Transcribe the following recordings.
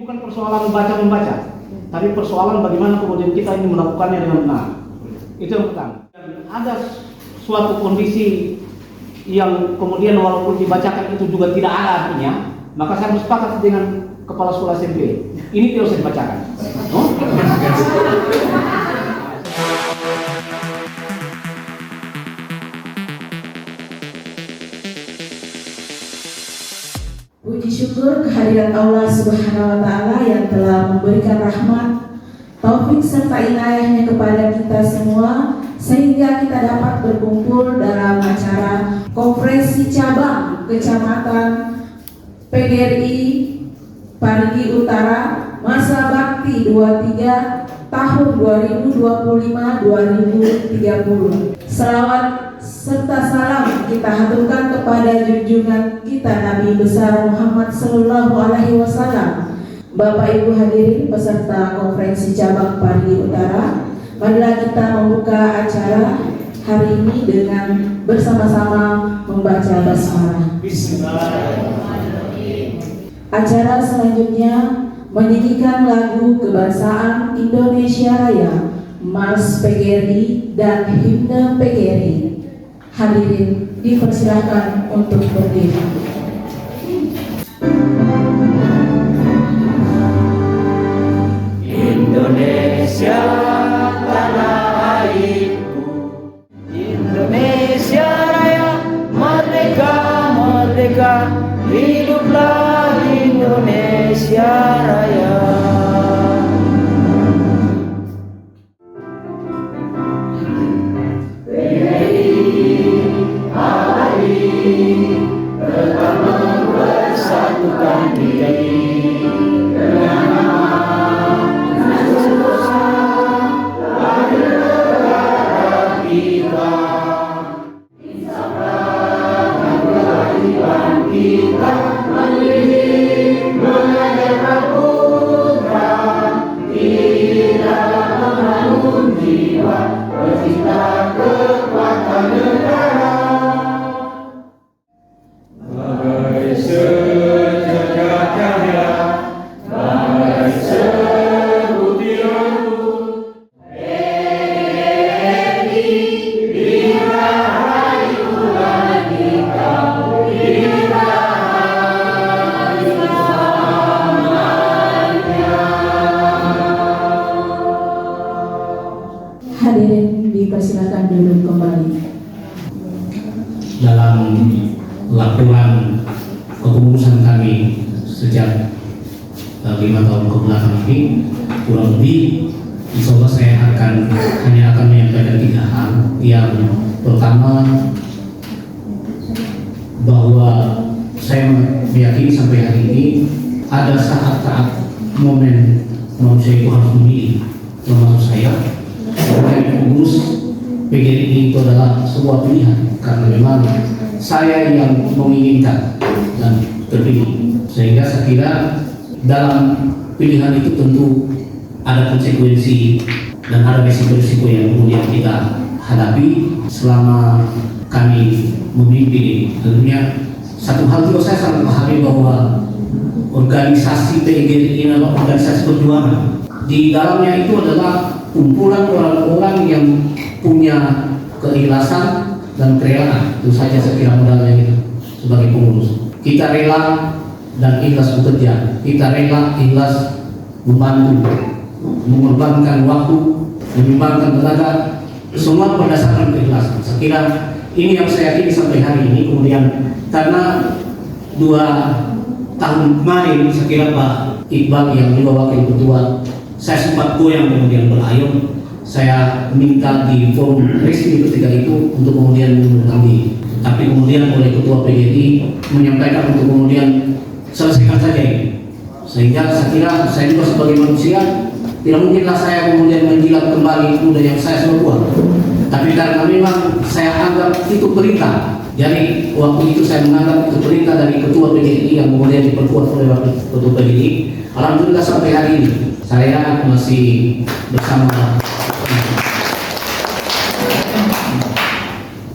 bukan persoalan membaca, tapi persoalan bagaimana kemudian kita ini melakukannya dengan benar. Itu yang pertama. Ada suatu kondisi yang kemudian walaupun dibacakan itu juga tidak ada artinya, maka saya bersepakat dengan Kepala Sekolah SMP. Ini tidak usah dibacakan. Oh? Puji syukur kehadirat Allah Subhanahu wa Ta'ala yang telah memberikan rahmat, taufik serta inayahnya kepada kita semua, sehingga kita dapat berkumpul dalam acara konferensi cabang Kecamatan PGRI Parigi Utara masa bakti 23 tahun 2025-2030. Selawat serta salam kita haturkan kepada junjungan kita Nabi besar Muhammad Sallallahu Alaihi Wasallam. Bapak Ibu hadirin peserta konferensi cabang Parigi Utara, marilah kita membuka acara hari ini dengan bersama-sama membaca basmalah. Acara selanjutnya menyanyikan lagu kebangsaan Indonesia Raya, Mars PGRI dan Himne PGRI. Hadirin dipersilakan untuk berdiri. Indonesia tanah airku, Indonesia Raya, merdeka, merdeka, hiduplah Indonesia Raya. Tetap mempersatukan diri dengan negara kita. Insaflah kewajiban kita mendidik, mengajarkan putra, tidak membangun jiwa, bercinta kekuatan negara. Bagai secercah cahaya, bagai sebutir lampu, dirahayu lagi kau, dirahayu selamanya. Hadirin dipersilakan duduk kembali. Dalam laporan kepengurusan kami sejak 5 tahun kebelakang ini, kurang lebih insya Allah saya hanya akan menyampaikan 3 hal. Yang pertama, bahwa saya meyakini sampai hari ini ada saat-saat momen manusia itu harus memilih, termasuk saya sebagai pengurus PGRI itu adalah sebuah pilihan, karena memang saya yang menginginkan dan terpilih. Sehingga saya kira dalam pilihan itu tentu ada konsekuensi dan ada risiko-risiko yang kemudian kita hadapi selama kami memimpin. Tentunya satu hal juga saya sangat memahami bahwa organisasi PGRI ini adalah organisasi perjuangan. Di dalamnya itu adalah kumpulan orang-orang yang punya keikhlasan dan kerelaan. Itu saja saya kira modalnya kita sebagai pengurus. Kita rela dan ikhlas bekerja. Kita rela ikhlas membantu, mengorbankan waktu, menyumbangkan tenaga, semua berdasarkan keikhlasan. Saya kira ini yang saya yakini sampai hari ini. Kemudian karena 2 tahun kemarin saya kira Pak Iqbal yang juga wakil ketua, saya sempat goyang kemudian berayun. Saya minta di forum resmi ketika itu untuk kemudian mengundurkan diri. Tapi kemudian oleh ketua PGRI menyampaikan untuk kemudian selesaikan saja ini. Sehingga saya kira saya juga sebagai manusia tidak mungkinlah saya kemudian menjilat kembali kuda yang saya sudah buat. Tapi karena memang saya anggap itu perintah. Jadi waktu itu saya menganggap itu perintah dari ketua PGRI yang kemudian diperkuat oleh wakil ketua PGRI. Alhamdulillah sampai hari ini saya masih bersama.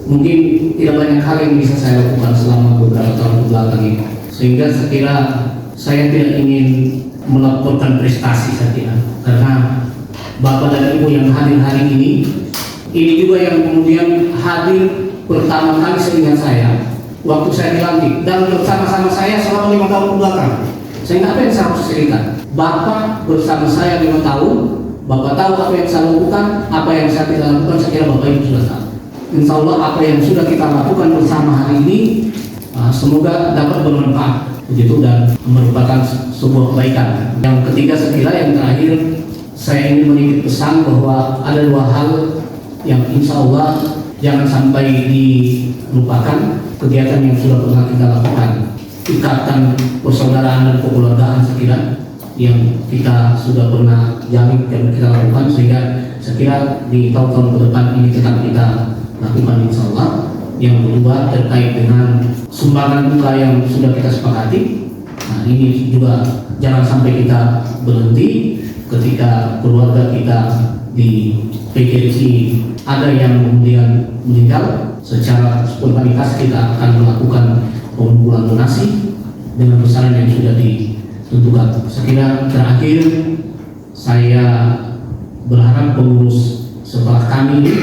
Mungkin tidak banyak hal yang bisa saya lakukan selama beberapa tahun kebelakang ini, sehingga saya kira saya tidak ingin melakukan prestasi saya kira, karena Bapak dan Ibu yang hadir hari ini juga yang kemudian hadir pertama kali seingat saya waktu saya dilantik dan bersama-sama saya selama 5 tahun belakang. Sehingga apa yang saya harus ceritakan? Bapak bersama saya 5 tahun, Bapak tahu apa yang saya lakukan, apa yang saya tidak lakukan, saya kira Bapak Ibu sudah tahu. Insya Allah apa yang sudah kita lakukan bersama hari ini semoga dapat bermanfaat begitu dan merupakan sebuah kebaikan. Yang ketiga saya kira yang terakhir saya ingin menitip pesan bahwa ada 2 hal yang insya Allah jangan sampai dilupakan. Kegiatan yang sudah pernah kita lakukan, ikatan persaudaraan dan kekeluargaan saya kira yang kita sudah pernah jalin dan kita lakukan, sehingga saya kira di tahun-tahun ke depan ini tetap kita lakukan insya Allah. Yang kedua terkait dengan sumbangan duka yang sudah kita sepakati, nah ini juga jangan sampai kita berhenti ketika keluarga kita di PGRI ada yang kemudian meninggal. Secara spontanitas kita akan melakukan pengumpulan donasi dengan besaran yang sudah ditentukan. Sekira terakhir saya berharap pengurus setelah kami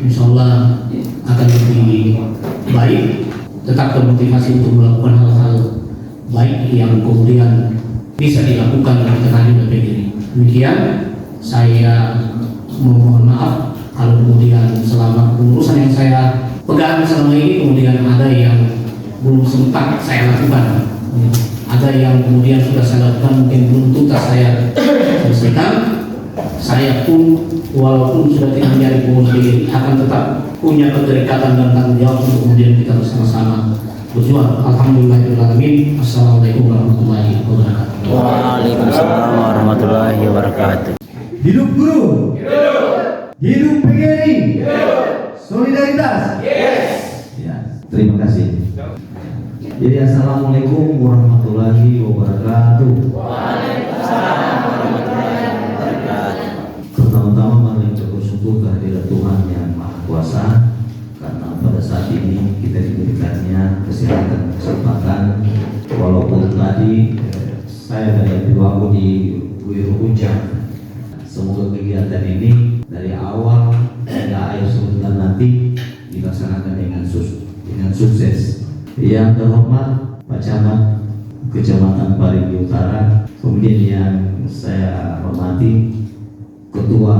insya Allah akan lebih baik, tetap termotivasi untuk melakukan hal-hal baik yang kemudian bisa dilakukan oleh tenaga PGRI. Demikian saya mohon maaf kalau kemudian selama pengurusan yang saya pegang selama ini kemudian ada yang belum sempat saya lakukan, ada yang kemudian sudah saya lakukan mungkin belum tuntas saya selesaikan. Saya pun walaupun sudah tidak menjadi pengurus PGRI akan tetap punya keterikatan dan tanggung jawab untuk kemudian kita bersama-sama berjuang. Alhamdulillahirrahmanirrahim. Assalamualaikum warahmatullahi wabarakatuh. Waalaikumsalam warahmatullahi wabarakatuh. Hidup guru. Hidup PGRI. Solidaritas. Ya, terima kasih. Jadi assalamualaikum warahmatullahi wabarakatuh. Waalaikumsalam warahmatullahi wabarakatuh. Pertama-tama mari kita bersyukur kehadirat Tuhan yang Maha Kuasa, karena pada saat ini kita diberikannya kesehatan, kesempatan. Walaupun tadi saya dari aku di Guyur Hujan. Semoga kegiatan ini dari awal hingga akhir sebulan nanti dilaksanakan dengan sukses. Yang terhormat Pak Camat Kecamatan Parigi Utara, kemudian yang saya hormati Ketua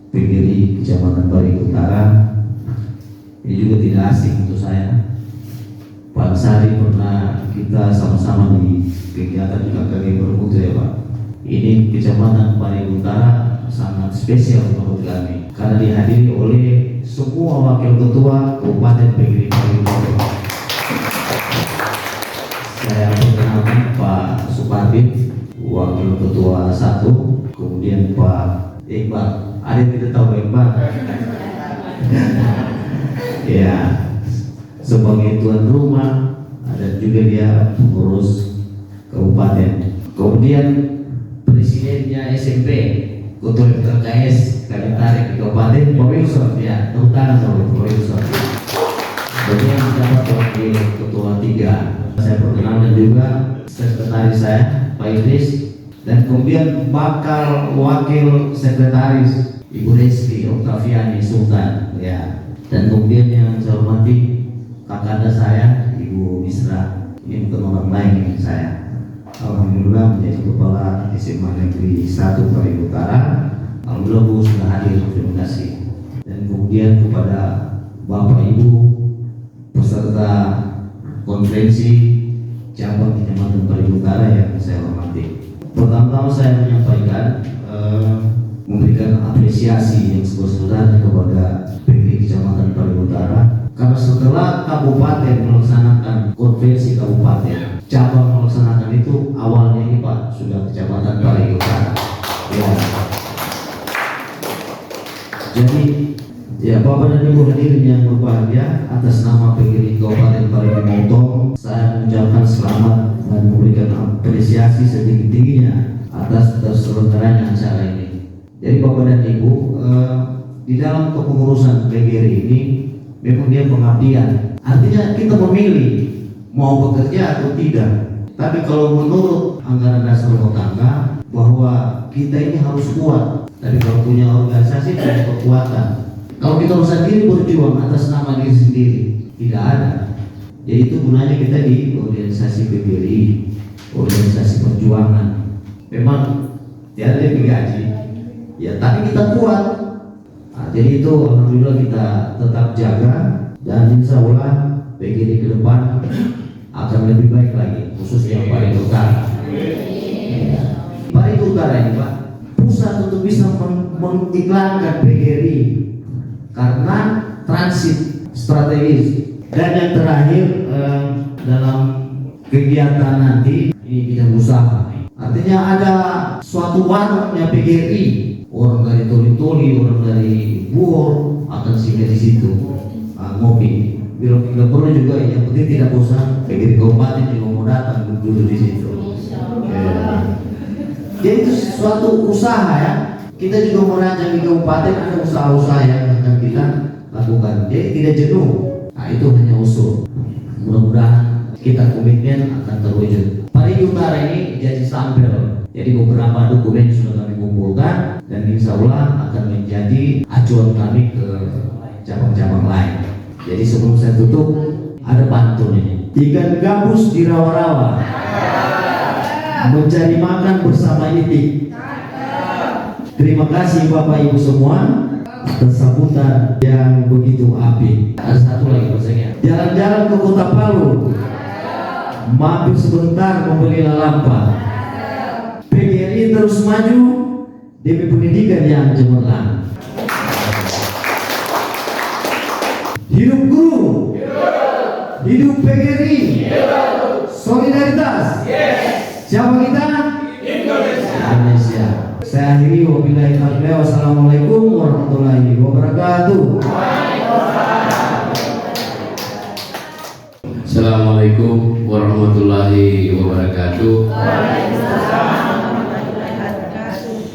PGRI Kecamatan Parigi Utara, ini juga tidak asing untuk saya. Pak Sari pernah kita sama-sama di kegiatan KKG Bermutu ya Pak. Ini Kecamatan Parigi Utara sangat spesial menurut kami karena dihadiri oleh semua wakil ketua Kabupaten PGRI Parigi Utara. Saya perkenalkan Pak Supardi, wakil ketua 1, kemudian Pak Iqbal. Ada yang tidak tahu Pak Iqbal? Ya, sebagai tuan rumah, ada juga dia pengurus kabupaten. Kemudian presidennya SMP, ketua RKS kami tarik di kabupaten Pak Wilson, ya, tepuk tangan sama Pak Wilson. Kemudian mendapat wakil ketua 3. Saya perkenalkan juga sekretaris saya Pak Idris, dan kemudian bakal wakil sekretaris Ibu Reski Oktaviani Sultan, ya. Dan kemudian yang saya hormati kakanda saya Ibu Misra, ini bukan orang lain saya. Alhamdulillah menjadi kepala SMA Negeri 1 Parigi Utara. Alhamdulillah Bu sudah hadir, terima kasih. Dan kemudian kepada Bapak Ibu peserta konferensi cabang Kecamatan Parigi Utara yang saya hormati. Pertama-tama saya menyampaikan memberikan apresiasi yang sebesar-besarnya kepada PGRI Kecamatan Parigi Utara, karena setelah kabupaten melaksanakan konferensi kabupaten, cabang melaksanakan itu awalnya ini Pak sudah Kecamatan Parigi Utara. Ya. Jadi ya Bapak dan Ibu hadirin yang berbahagia, atas nama PGRI Kabupaten Parigi Motong saya mengucapkan selamat dan memberikan apresiasi setinggi-tingginya atas terselenggaranya acara ini. Jadi Bapak dan Ibu, di dalam kepengurusan PGRI ini memang dia pengabdian. Artinya kita memilih mau bekerja atau tidak. Tapi kalau menurut anggaran dasar rumah tangga bahwa kita ini harus kuat. Tapi kalau punya organisasi punya kekuatan. Kalau kita sendiri berjuang atas nama diri sendiri tidak ada. Jadi itu gunanya kita di organisasi PBRI, organisasi perjuangan. Memang tidak ada yang digaji, ya tapi kita kuat. Nah, jadi itu alhamdulillah kita tetap jaga dan insya Allah PGRI ke depan akan lebih baik lagi, khususnya Parigi Utara. Parigi Utara ini Pak, pusat untuk bisa mengiklankan PGRI karena transit strategis. Dan yang terakhir dalam kegiatan nanti ini bidang usaha. Artinya ada suatu warungnya PGRI, orang dari Toli-Toli, orang dari Buor akan singgah di situ ngopi. Bila perlu juga yang penting tidak bosan, PGRI Kabupaten juga mau datang duduk di situ. Jadi itu suatu usaha ya. Kita juga merancang di kabupaten ada usaha-usaha yang akan kita lakukan. Jadi tidak jenuh. Nah itu hanya usul. Mudah-mudahan kita komitmen akan terwujud. Parigi Utara ini jadi sampel. Jadi beberapa dokumen sudah kami kumpulkan dan insya Allah akan menjadi acuan kami ke cabang-cabang lain. Jadi sebelum saya tutup ada pantun ini. Ikan gabus di rawa-rawa, mencari makan bersama itik. Terima kasih Bapak Ibu semua atas sambutan yang begitu apik. Ada satu lagi pesannya. Jalan-jalan ke Kota Palu, mampir sebentar membeli lampa. PGRI terus maju demi pendidikan yang cemerlang. Hidup guru, hidup PGRI, solidaritas. Siapa kita? Indonesia. Saya akhiri wabillahi taufiq. Wassalamualaikum warahmatullahi wabarakatuh. Assalamualaikum warahmatullahi wabarakatuh.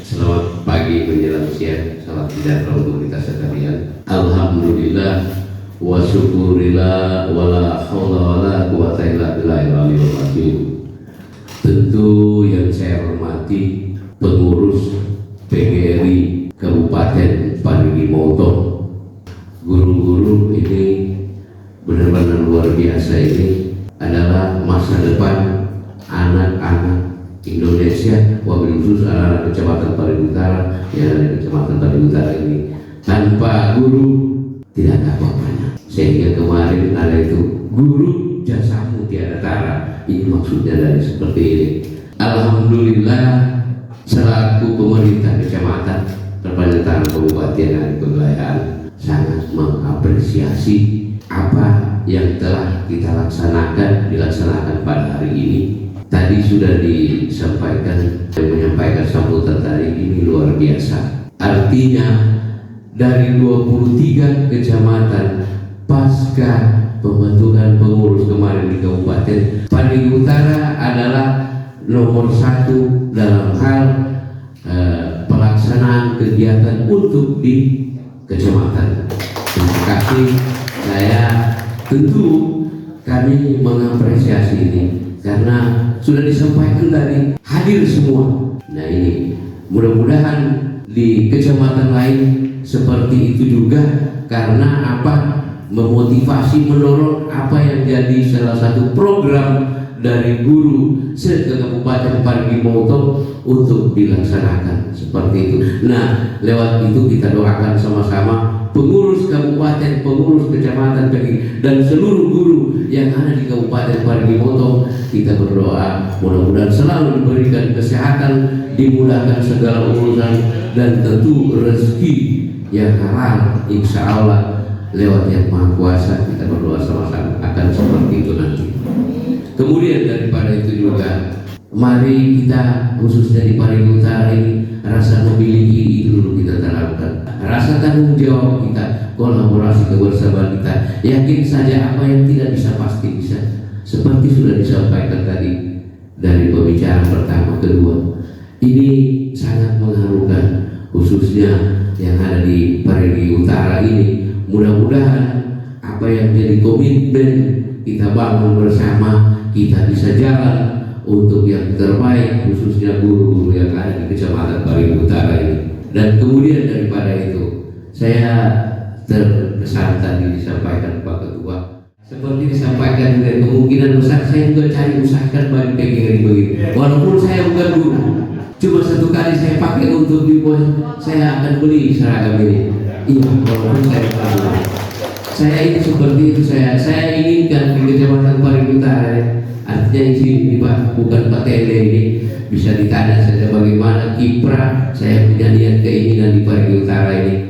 Selamat pagi menjelang siang. Salam sejahtera untuk kita sekalian. Alhamdulillah wa syukurillah wala haula wala quwata illa billahil aliyil azim. Tentu yang saya hormati pengurus PGRI Kabupaten Parigi Motong, guru-guru ini benar-benar luar biasa. Ini adalah masa depan anak-anak Indonesia, wabil khusus anak-anak Kecamatan Parigi Utara yang ada di Kecamatan Parigi Utara ini. Tanpa guru tidak ada apa-apanya. Sehingga kemarin ada itu guru jasamu tiada tara. Ini maksudnya dari seperti ini. Alhamdulillah selaku pemerintah kecamatan Perpanjangan Kabupaten dan Kewilayahan sangat mengapresiasi apa yang telah kita dilaksanakan pada hari ini. Tadi sudah disampaikan, yang menyampaikan sambutan tadi ini luar biasa. Artinya dari 23 kecamatan pasca pembentukan pengurus kemarin di Kabupaten Parigi Utara adalah nomor 1 dalam hal pelaksanaan kegiatan untuk di kecamatan. Terima kasih. Saya tentu kami mengapresiasi ini karena sudah disampaikan tadi hadir semua. Nah ini mudah-mudahan di kecamatan lain seperti itu juga, karena apa, memotivasi, mendorong apa yang jadi salah satu program dari guru se-Kabupaten Parigi Motong untuk dilaksanakan seperti itu. Nah, lewat itu kita doakan sama-sama pengurus kabupaten, pengurus kecamatan dan seluruh guru yang ada di Kabupaten Parigi Motong. Kita berdoa mudah-mudahan selalu diberikan kesehatan, dimudahkan segala urusan, dan tentu rezeki yang halal, insya Allah lewat Yang Maha Kuasa. Kita berdoa sama-sama akan seperti itu nanti. Kemudian daripada itu juga, mari kita khususnya di Parigi Utara ini rasa memiliki itu dulu kita terapkan, rasa tanggung jawab kita, kolaborasi kebersamaan kita. Yakin saja apa yang tidak bisa pasti bisa, seperti sudah disampaikan tadi dari pembicaraan pertama kedua. Ini sangat mengharukan, khususnya yang ada di Parigi Utara ini. Mudah-mudahan apa yang jadi komitmen kita bangun bersama, kita bisa jalan untuk yang terbaik, khususnya guru-guru yang ada di Kecamatan Parigi Utara ini. Dan kemudian daripada itu, saya terkesan tadi disampaikan Pak Ketua, seperti disampaikan juga kemungkinan besar saya juga cari usahakan bagi PGRI begini. Walaupun saya bukan guru, cuma satu kali saya pakai untuk di bos, saya akan beli seragam ini. Iya, walaupun saya bukan guru. Saya ini seperti itu, saya inginkan di Kecamatan Parigi Utara, artinya ini Pak, bukan Pak Tele ini, bisa ditanya saja bagaimana kiprah saya punya niat keinginan di Parigi Utara ini.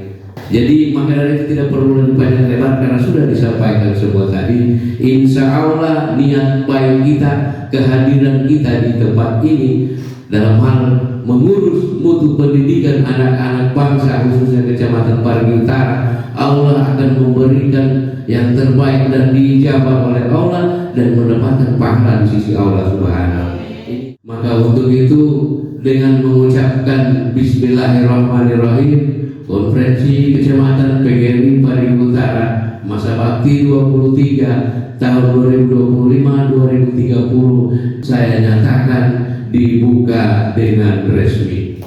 Jadi maka dari itu tidak perlu lebih banyak lebar karena sudah disampaikan semua tadi. Insya Allah niat baik kita, kehadiran kita di tempat ini dalam hal mengurus mutu pendidikan anak-anak bangsa khususnya Kecamatan Parigi Utara, Allah akan memberikan yang terbaik dan diijabah oleh Allah dan mendapatkan pahala di sisi Allah Subhanahu. Maka untuk itu dengan mengucapkan Bismillahirrahmanirrahim, Konferensi Kecamatan PGRI Parigi Utara masa bakti 23 tahun 2025-2030 saya nyatakan dibuka dengan resmi.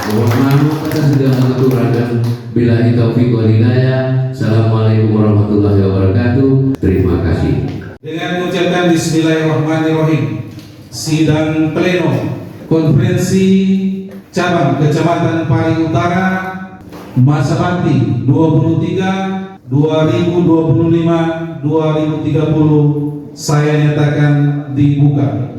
Mohon maaf atas segala kekurangan. Billahi taufiq wal hidayah. Assalamualaikum warahmatullahi wabarakatuh. Terima kasih. Dengan mengucapkan Bismillahirrahmanirrahim, sidang pleno konferensi cabang Kecamatan Parigi Utara masa bakti 23 2025-2030 saya nyatakan dibuka.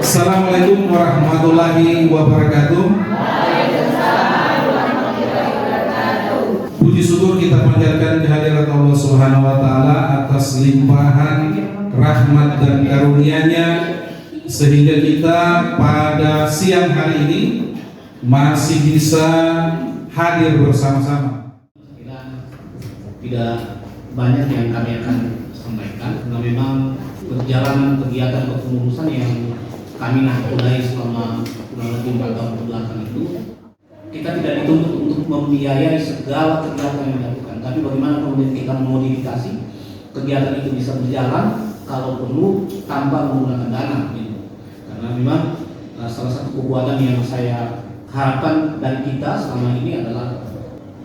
Assalamualaikum warahmatullahi wabarakatuh. Puji syukur kita panjatkan kehadirat Allah Subhanahu wa taala atas limpahan rahmat dan karunia-Nya sehingga kita pada siang hari ini masih bisa hadir bersama-sama. Tidak banyak yang kami akan sampaikan karena memang perjalanan kegiatan kepengurusan yang kami nakodai selama kurang lebih 4 tahun kebelakang itu, kita tidak dituntut untuk membiayai segala kegiatan yang dilakukan, tapi bagaimana kemudian kita memodifikasi kegiatan itu bisa berjalan kalau perlu tanpa menggunakan dana gitu. Karena memang salah satu kekuatan yang saya harapkan dari kita selama ini adalah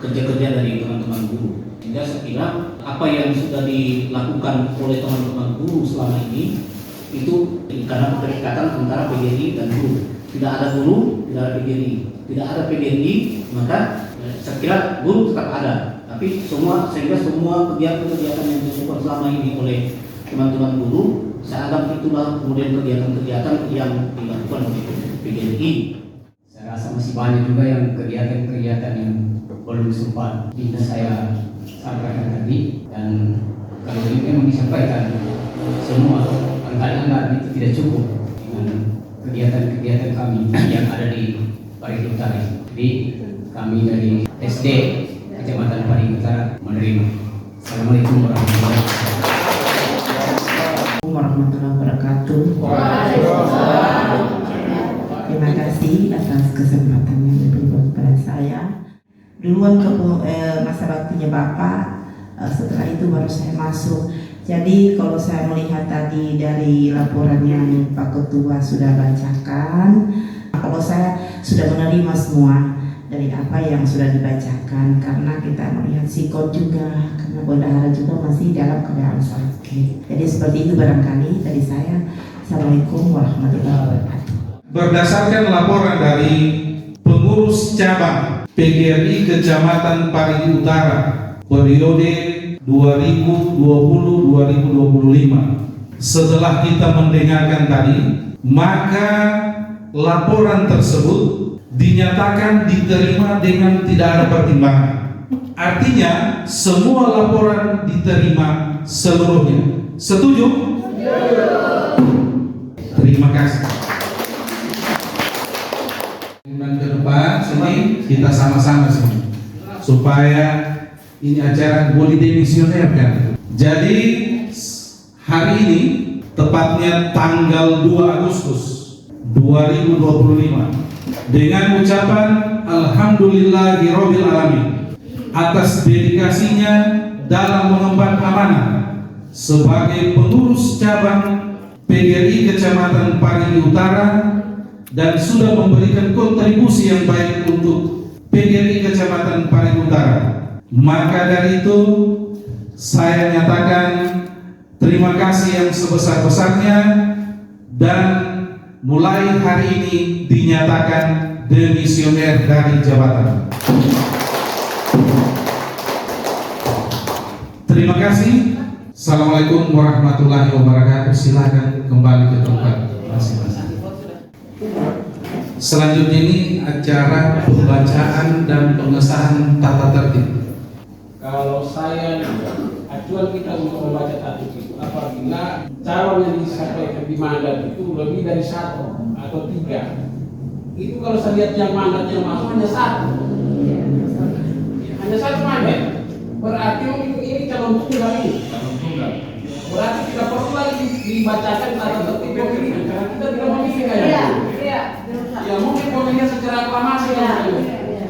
kerja-kerja dari teman-teman guru. Sehingga saya kira apa yang sudah dilakukan oleh teman-teman guru selama ini itu karena keterikatan antara PGRI dan guru. Tidak ada guru, tidak ada PGRI. Tidak ada PGRI, maka saya kira guru tetap ada. Tapi sehingga semua kegiatan-kegiatan yang dilakukan selama ini oleh teman-teman guru, saya anggap itulah kemudian kegiatan-kegiatan yang dilakukan oleh PGRI. Saya rasa masih banyak juga yang kegiatan-kegiatan yang belum sempat bisa saya sampaikan tadi, dan kalau ini memang disampaikan semua, kadang-kadang itu tidak cukup dengan kegiatan-kegiatan kami yang ada di Parigi Utara. Jadi kami dari SD Kecamatan Parigi Utara menerima. Assalamualaikum warahmatullahi wabarakatuh. Terima kasih atas kesempatan yang diberikan kepada saya. Duluan ke masa baktinya Bapak, setelah itu baru saya masuk. Jadi kalau saya melihat tadi dari laporan yang Pak Ketua sudah bacakan, kalau saya sudah menerima semua dari apa yang sudah dibacakan, karena kita melihat sikot juga, karena bendahara juga masih dalam keadaan sakit. Jadi seperti itu barangkali dari saya. Assalamualaikum warahmatullahi wabarakatuh. Berdasarkan laporan dari pengurus cabang PGRI Kecamatan Parigi Utara periode 2020-2025, setelah kita mendengarkan tadi, maka laporan tersebut dinyatakan diterima dengan tidak ada pertimbangan. Artinya semua laporan diterima seluruhnya. Setuju? Terima kasih. Dan ke depan sini kita sama-sama sini supaya ini acara boleh demisioner kan. Jadi hari ini tepatnya tanggal 2 Agustus 2025 dengan ucapan Alhamdulillahirabbil alamin atas dedikasinya dalam mengemban amanah sebagai pengurus cabang PGRI Kecamatan Parigi Utara dan sudah memberikan kontribusi yang baik untuk PGRI Kecamatan Parigi Utara. Maka dari itu saya nyatakan terima kasih yang sebesar-besarnya dan mulai hari ini dinyatakan demisioner dari jabatan. Terima kasih. Assalamualaikum warahmatullahi wabarakatuh. Silakan kembali ke tempat masing-masing. Selanjutnya ini acara pembacaan dan pengesahan tata tertib. Kalau saya acuan kita untuk membaca tatip itu apabila calon yang disampaikan di mandat itu lebih dari 1 atau 3, itu kalau saya lihat yang mandat yang masuk hanya 1, hanya 1 mandat, berarti ini calon tunggal ini. Berarti tidak perlu lagi dibacakan tata tertib pemilihan karena kita tidak memilih kayaknya. Ya mungkin pemilihan secara aklamasi.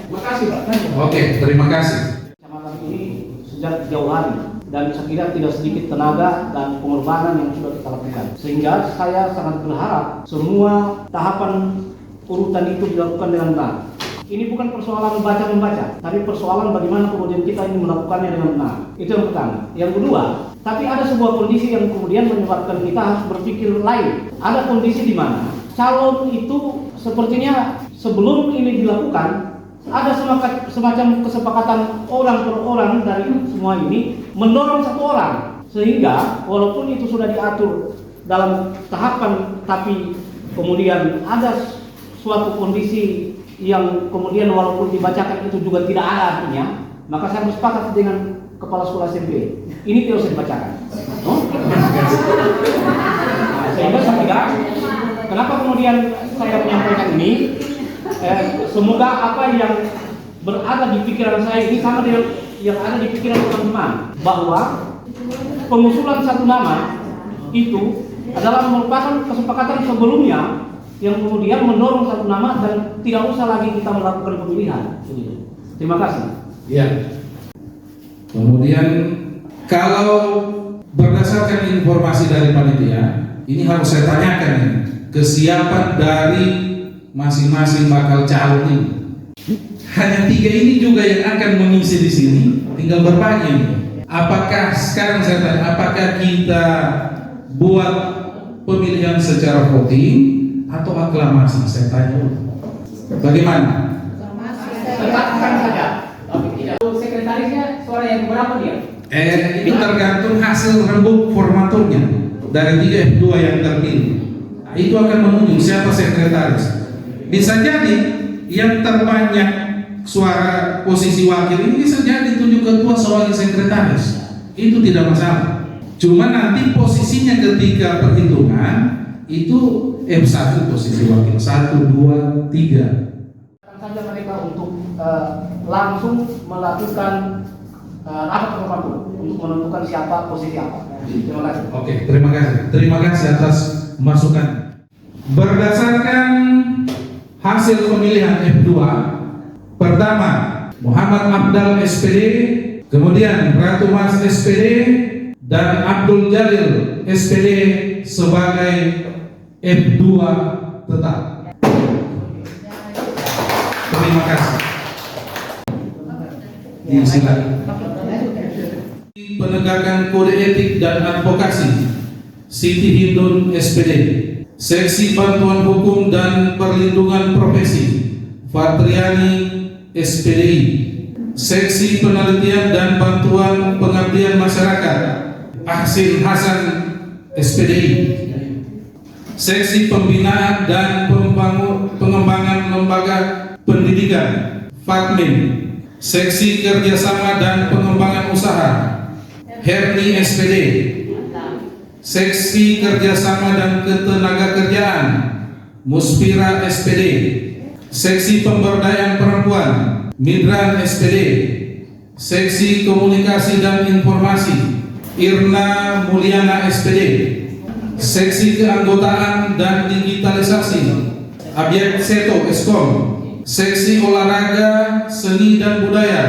Makasih Pak. Oke, terima kasih. Kecamatan ini sejak jauh hari dan saya kira tidak sedikit tenaga dan pengorbanan yang sudah kita lakukan, sehingga saya sangat berharap semua tahapan urutan itu dilakukan dengan benar. Ini bukan persoalan membaca, tapi persoalan bagaimana kemudian kita ini melakukannya dengan benar. Itu yang pertama. Yang kedua, tapi ada sebuah kondisi yang kemudian menyebabkan kita harus berpikir lain. Ada kondisi di mana calon itu sepertinya sebelum ini dilakukan ada semacam kesepakatan orang per orang dari semua ini mendorong satu orang, sehingga walaupun itu sudah diatur dalam tahapan, tapi kemudian ada suatu kondisi yang kemudian walaupun dibacakan itu juga tidak ada artinya, maka saya bersepakat dengan kepala sekolah SMP, ini tidak usah dibacakan. Sehingga saya kira, kenapa kemudian saya menyampaikan ini? Semoga apa yang berada di pikiran saya ini sama dengan yang ada di pikiran teman-teman, bahwa pengusulan satu nama itu adalah merupakan kesepakatan sebelumnya yang kemudian mendorong satu nama dan tidak usah lagi kita melakukan pemilihan. Terima kasih. Ya. Kemudian kalau berdasarkan informasi dari panitia, ini harus saya tanyakan nih, kesiapan dari masing-masing bakal calon ini. Hanya 3 ini juga yang akan mengisi di sini, tinggal berbagi. Apakah sekarang saya tanya, apakah kita buat pemilihan secara voting atau aklamasi? Saya tanya dulu. Bagaimana? Tetapkan saja. Tapi tidak. Sekretarisnya suara yang berapa dia? Itu tergantung hasil rembuk formaturnya dari 3 F2 yang terpilih. Nah, itu akan menunjuk siapa sekretaris. Bisa jadi yang terbanyak suara posisi wakil ini bisa jadi tunjuk ketua sebagai sekretaris. Itu tidak masalah. Cuma nanti posisinya ketika perhitungan itu F1 posisi wakil 1, 2, 3. Saja mereka untuk langsung melakukan rapat formatur untuk menentukan siapa posisi apa. Terima kasih. Oke, terima kasih. Terima kasih atas masukan. Berdasarkan hasil pemilihan F2, pertama Muhammad Abdal SPD, kemudian Ratu Mas SPD dan Abdul Jalil SPD sebagai F2 tetap. Terima kasih. Silakan. Penegakan kode etik dan advokasi Siti Hindun SPD, Seksi Bantuan Hukum dan Perlindungan Profesi Fatriani SPDI, Seksi Penelitian dan Bantuan Pengabdian Masyarakat Ahsin Hasan SPDI, Seksi Pembinaan dan Pengembangan Lembaga Pendidikan Fatmin, Seksi Kerjasama dan Pengembangan Usaha Herni SPD, Seksi Kerjasama dan Ketenagakerjaan Muspira SPD, Seksi Pemberdayaan Perempuan Midran SPD, Seksi Komunikasi dan Informasi Irna Mulyana SPD, Seksi Keanggotaan dan Digitalisasi Abiat Seto Eskom, Seksi Olahraga Seni dan Budaya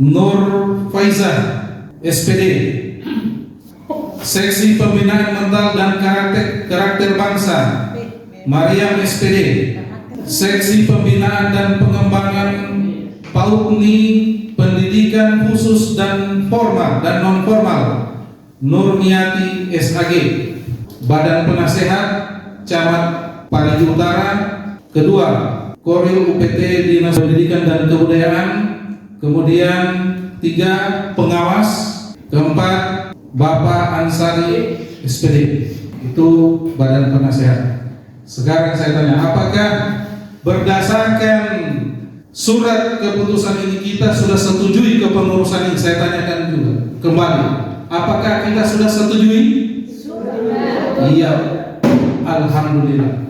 Nur Faizah, SPD, Seksi Pembinaan Mental dan Karakter Bangsa, Mariam SPD, Seksi Pembinaan dan Pengembangan PAUDNI Pendidikan Khusus dan Formal dan Non-Formal, Nurniati SAG, Badan Penasehat Camat Parigi Utara. Kedua, Koril UPT Dinas Pendidikan dan Kebudayaan. Kemudian 3, pengawas. Keempat, Bapak Ansari SPD. Itu Badan Penasehat. Sekarang saya tanya, apakah berdasarkan surat keputusan ini kita sudah setujui kepengurusan ini? Saya tanyakan juga kembali, apakah kita sudah setujui? Sudah. Iya, alhamdulillah.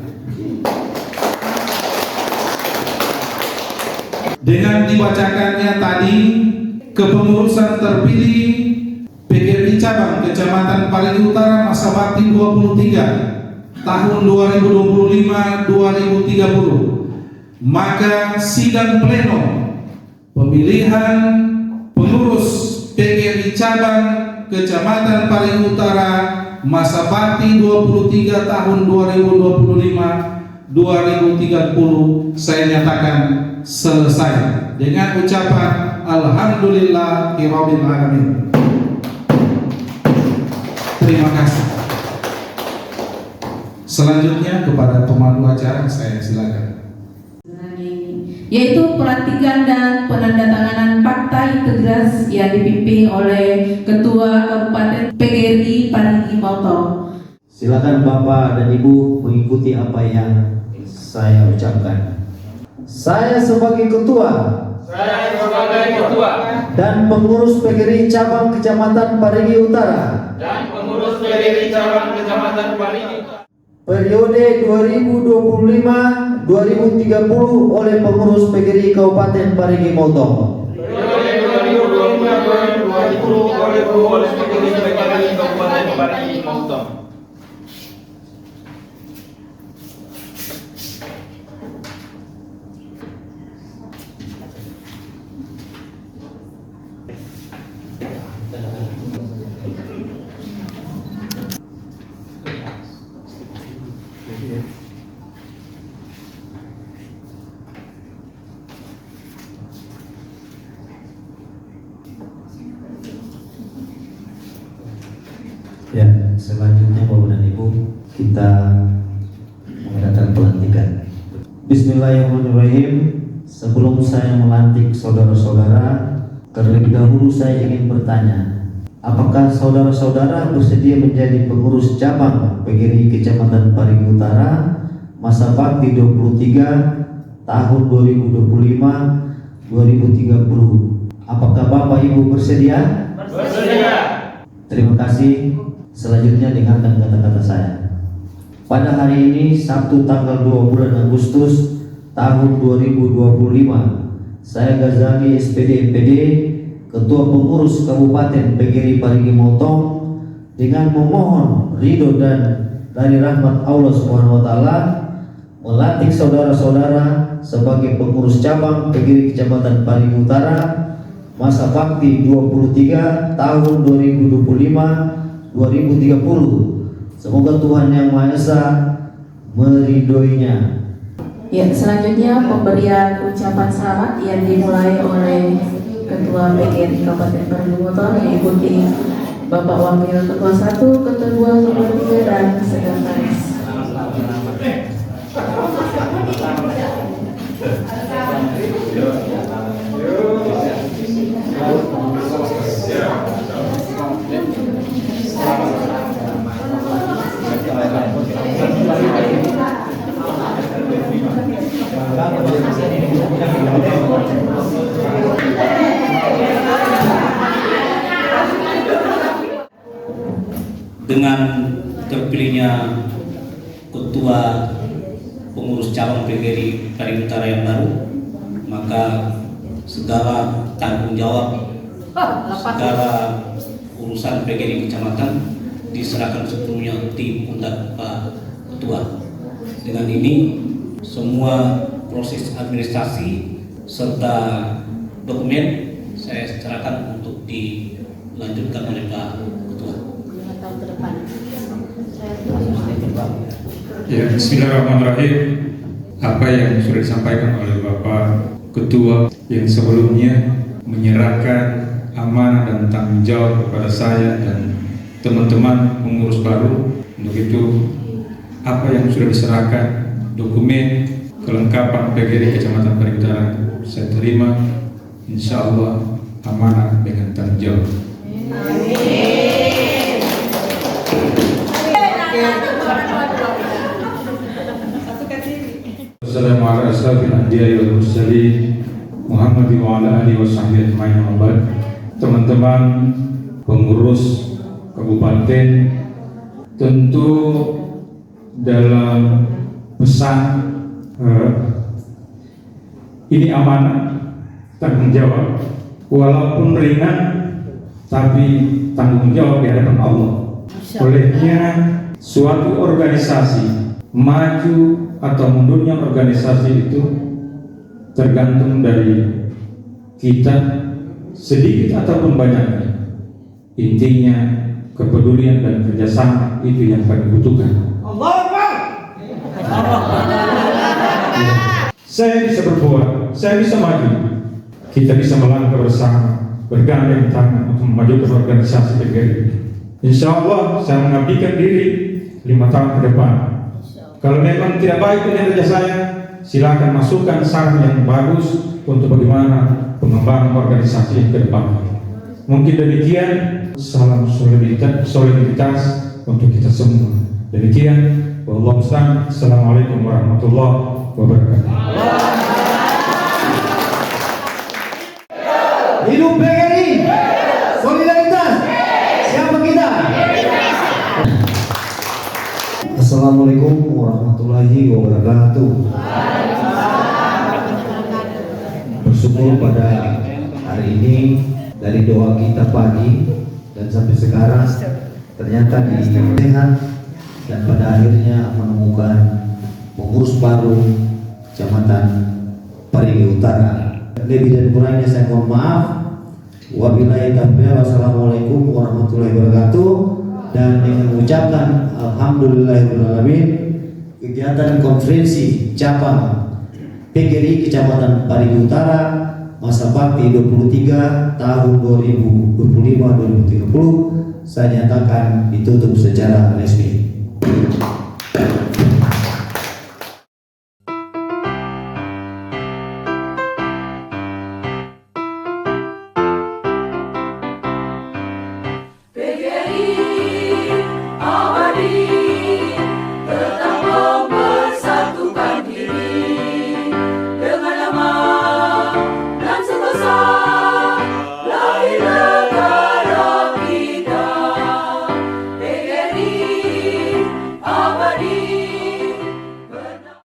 Dengan dibacakannya tadi kepengurusan terpilih PGRI Cabang Kecamatan Parigi Utara masa bakti 23 tahun 2025-2030, maka sidang pleno pemilihan pengurus PGRI Cabang Kecamatan Parigi Utara masa bakti 23 tahun 2025-2030 saya nyatakan selesai dengan ucapan alhamdulillahirabbil alamin. Terima kasih. Selanjutnya kepada pemandu acara saya silakan. Yaitu pelantikan dan penandatanganan fakta integras yang dipimpin oleh Ketua Kabupaten PGRI Parigi Motong. Silakan Bapak dan Ibu mengikuti apa yang saya ucapkan. Saya sebagai ketua dan pengurus PGRI Cabang Kecamatan Parigi Utara periode 2025-2030 oleh pengurus PGRI Kabupaten Parigi Motong. Ya, selanjutnya Bapak dan Ibu kita mengadakan pelantikan. Bismillahirrahmanirrahim. Sebelum saya melantik saudara-saudara, terlebih dahulu saya ingin bertanya, apakah saudara-saudara bersedia menjadi pengurus cabang PGRI Kecamatan Parigi Utara masa bakti 23 tahun 2025-2030? Apakah Bapak Ibu bersedia? Bersedia. Terima kasih. Selanjutnya dengarkan kata-kata saya. Pada hari ini Sabtu tanggal 2 bulan Agustus tahun 2025, saya Ghazali SPD MPD, Ketua Pengurus Kabupaten PGRI Parigi Motong, dengan memohon ridho dan dari rahmat Allah SWT melantik saudara-saudara sebagai pengurus cabang PGRI Kecamatan Parigi Utara masa bakti 23 tahun 2025-2030. Semoga Tuhan Yang Maha Esa meridhoinya. Ya, selanjutnya pemberian ucapan selamat yang dimulai oleh Ketua PGRI Kabupaten Parigi Motong, diikuti Bapak Wakil Ketua 1, Ketua 2, Ketua 3 dan Sekretaris. Dengan terpilihnya Ketua Pengurus Cabang PGRI Parigi Utara yang baru, maka segala tanggung jawab, segala urusan PGRI Kecamatan diserahkan sepenuhnya di pundak Pak Ketua. Dengan ini semua proses administrasi serta dokumen saya serahkan untuk lanjutkan oleh Pak Ketua. 5 tahun ke depan. Ya, bismillahirrahmanirrahim. Apa yang sudah disampaikan oleh Bapak Ketua yang sebelumnya menyerahkan amanah dan tanggung jawab kepada saya dan teman-teman pengurus baru. Untuk itu, apa yang sudah diserahkan, dokumen kelengkapan PGRI Kecamatan Parigi Utara saya terima, insya Allah amanah dengan tanggung jawab. Assalamualaikum. Teman-teman pengurus kabupaten, tentu dalam pesan ini amanah tanggung jawab, walaupun ringan tapi tanggung jawab di hadapan Allah. Olehnya suatu organisasi maju atau mundurnya organisasi itu tergantung dari kita, sedikit ataupun banyaknya. Intinya kepedulian dan kerjasama itu yang kami butuhkan. Saya bisa berbuat, saya bisa maju. Kita bisa melangkah bersama, bergandeng tangan untuk memajukan organisasi PGRI. Insya Allah saya mengabdikan diri 5 tahun ke depan. Kalau memang tidak baik kinerja saya, silakan masukkan saran yang bagus untuk bagaimana pengembangan organisasi ke depan. Mungkin demikian, salam soliditas untuk kita semua. Demikian, wallahu a'lam. Assalamualaikum warahmatullahi wabarakatuh. Hidup PGRI, solidaritas, siapa kita? Assalamualaikum warahmatullahi wabarakatuh. Bersyukur pada hari ini dari doa kita pagi dan sampai sekarang ternyata sehat dan pada akhirnya menemukan pengurus baru Kecamatan Parigi Utara. Lebih dan kurangnya saya mohon maaf. Wabillahi taufiq. Wassalamualaikum warahmatullahi wabarakatuh. Dan dengan mengucapkan alhamdulillahirobbilalamin, kegiatan konferensi cabang PGRI Kecamatan Parigi Utara masa bakti 23 tahun 2025-2030 saya nyatakan ditutup secara resmi.